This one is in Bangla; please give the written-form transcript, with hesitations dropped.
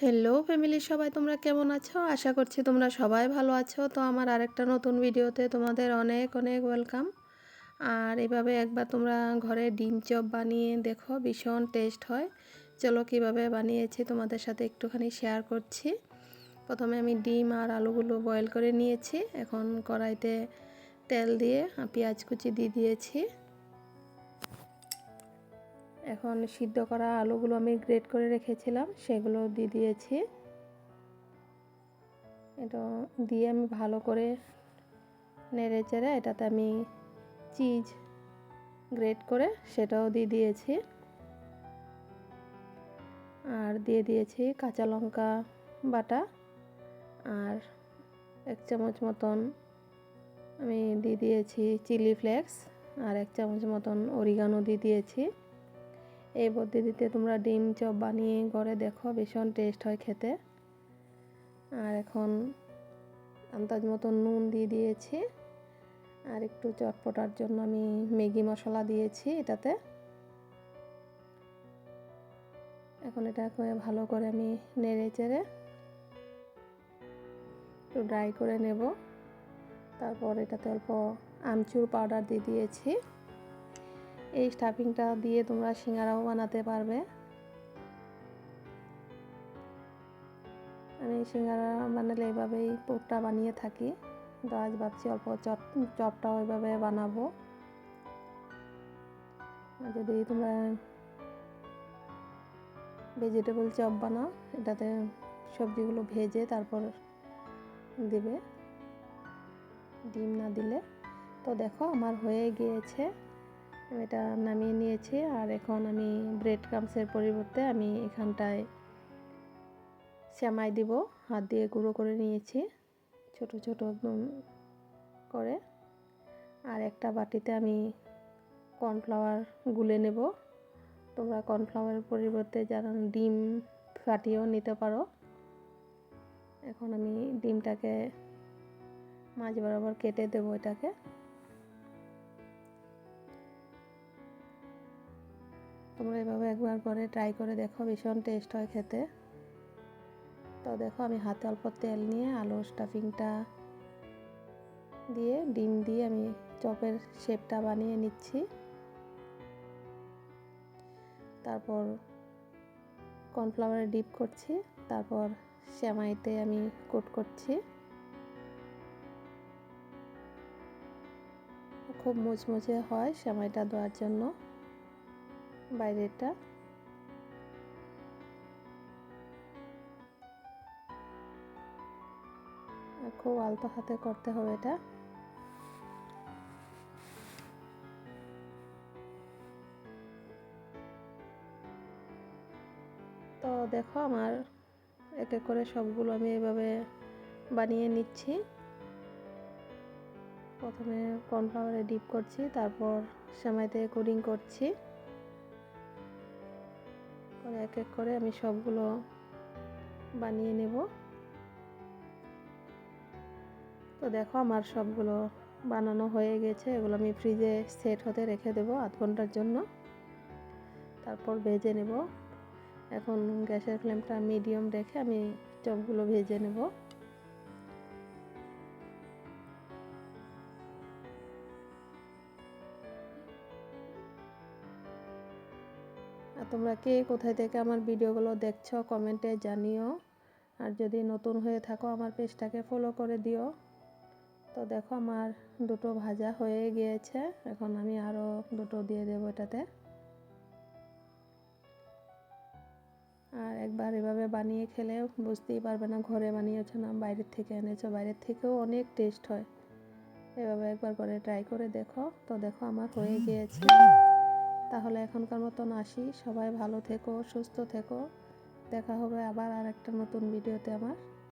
হ্যালো ফ্যামিলির সবাই, তোমরা কেমন আছো? আশা করছি তোমরা সবাই ভালো আছো। তো আমার আরেকটা নতুন ভিডিওতে তোমাদের অনেক অনেক ওয়েলকাম। আর এভাবে একবার তোমরা ঘরে ডিম চপ বানিয়ে দেখো, ভীষণ টেস্ট হয়। চলো কিভাবে বানিয়েছি তোমাদের সাথে একটুখানি শেয়ার করছি। প্রথমে আমি ডিম আর আলুগুলো বয়েল করে নিয়েছি। এখন কড়াইতে তেল দিয়ে পেঁয়াজ কুচি দিয়ে দিয়েছি। এখন সিদ্ধ করা আলুগুলো আমি গ্রেট করে রেখেছিলাম, সেগুলো দিয়ে দিয়েছি। এটা দিয়ে আমি ভালো করে নেড়ে চেড়ে এটাতে আমি চিজ গ্রেট করে সেটাও দিয়ে দিয়েছি। আর দিয়ে দিয়েছি কাঁচা লঙ্কা বাটা, আর 1 চামচ মতন আমি দিয়ে দিয়েছি চিলি ফ্লেক্স, আর 1 চামচ মতন অরিগানো দিয়ে দিয়েছি। এই পদ্ধতিতে তোমরা ডিম চপ বানিয়ে ঘরে দেখো, ভীষণ টেস্ট হয় খেতে। আর এখন আন্দাজ মতন নুন দিয়ে দিয়েছি, আর একটু চটপটার জন্য আমি ম্যাগি মশলা দিয়েছি এটাতে। এখন এটাকে ভালো করে আমি নেড়ে চেড়ে একটু ড্রাই করে নেব। তারপর এটাতে অল্প আমচুর পাউডার দিয়ে দিয়েছি। এই স্টাফিংটা দিয়ে তোমরা সিঙ্গারাও বানাতে পারবে। আমি সিঙ্গারা বানালে এইভাবেই পুরটা বানিয়ে থাকি, তো আজ ভাবছি অল্প চপটাও ওইভাবে বানাবো। যদি তোমরা ভেজিটেবল চপ বানাও, এটাতে সবজিগুলো ভেজে তারপর দেবে, ডিম না দিলে। তো দেখো আমার হয়ে গিয়েছে, এটা নামিয়ে নিয়েছি। আর এখন আমি ব্রেড ক্রাম্বসের পরিবর্তে আমি এখানটায় সেমাই দিব, হাত দিয়ে গুঁড়ো করে নিয়েছি ছোট ছোট একদম করে। আর একটা বাটিতে আমি কর্নফ্লাওয়ার গুলে নেব। তোমরা কর্নফ্লাওয়ারের পরিবর্তে যারা ডিম ফাটিয়েও নিতে পারো। এখন আমি ডিমটাকে মাঝ বরাবর কেটে দেবো এটাকে। তোমরা এভাবে একবার পরে ট্রাই করে দেখো, ভীষণ টেস্ট হয় খেতে। তো দেখো আমি হাতে অল্প তেল নিয়ে আলু স্টাফিংটা দিয়ে ডিম দিয়ে আমি চপের শেপটা বানিয়ে নিচ্ছি। তারপর কর্নফ্লাওয়ারে ডিপ করছি, তারপর সেমাইতে আমি কোট করছি। খুব মুচমুচে হয় সেমাইটা দেওয়ার জন্য বাইরেটা। খুব আলতো হাতে করতে হবে এটা। তো দেখো আমার এক এক করে সবগুলো আমি এভাবে বানিয়ে নিচ্ছি। প্রথমে কর্নফ্লাওয়ারে ডিপ করছি, তারপর সেমাইতে কোটিং করছি। পরে এক এক করে আমি সবগুলো বানিয়ে নেব। তো দেখো আমার সবগুলো বানানো হয়ে গেছে। এগুলো আমি ফ্রিজে সেট হতে রেখে দেবো 8 ঘন্টার জন্য, তারপর ভেজে নেব। এখন গ্যাসের ফ্লেমটা মিডিয়াম রেখে আমি চপগুলো ভেজে নেব। আর তোমরা কে কোথায় থেকে আমার ভিডিওগুলো দেখছো কমেন্টে জানিও। আর যদি নতুন হয়ে থাকো আমার পেজটাকে ফলো করে দিও। তো দেখো আমার দুটো ভাজা হয়ে গিয়েছে, এখন আমি আরও দুটো দিয়ে দেবো এটাতে। আর একবার এভাবে বানিয়ে খেলে বুঝতেই পারবে না ঘরে বানিয়েছো না বাইরের থেকে এনেছো। বাইরের থেকেও অনেক টেস্ট হয়। এভাবে একবার করে ট্রাই করে দেখো। তো দেখো আমার হয়ে গিয়েছে। তাহলে এখনকার মতন আসি। সবাই ভালো থেকো, সুস্থ থেকো। দেখা হবে আবার আর একটা নতুন ভিডিওতে আমার।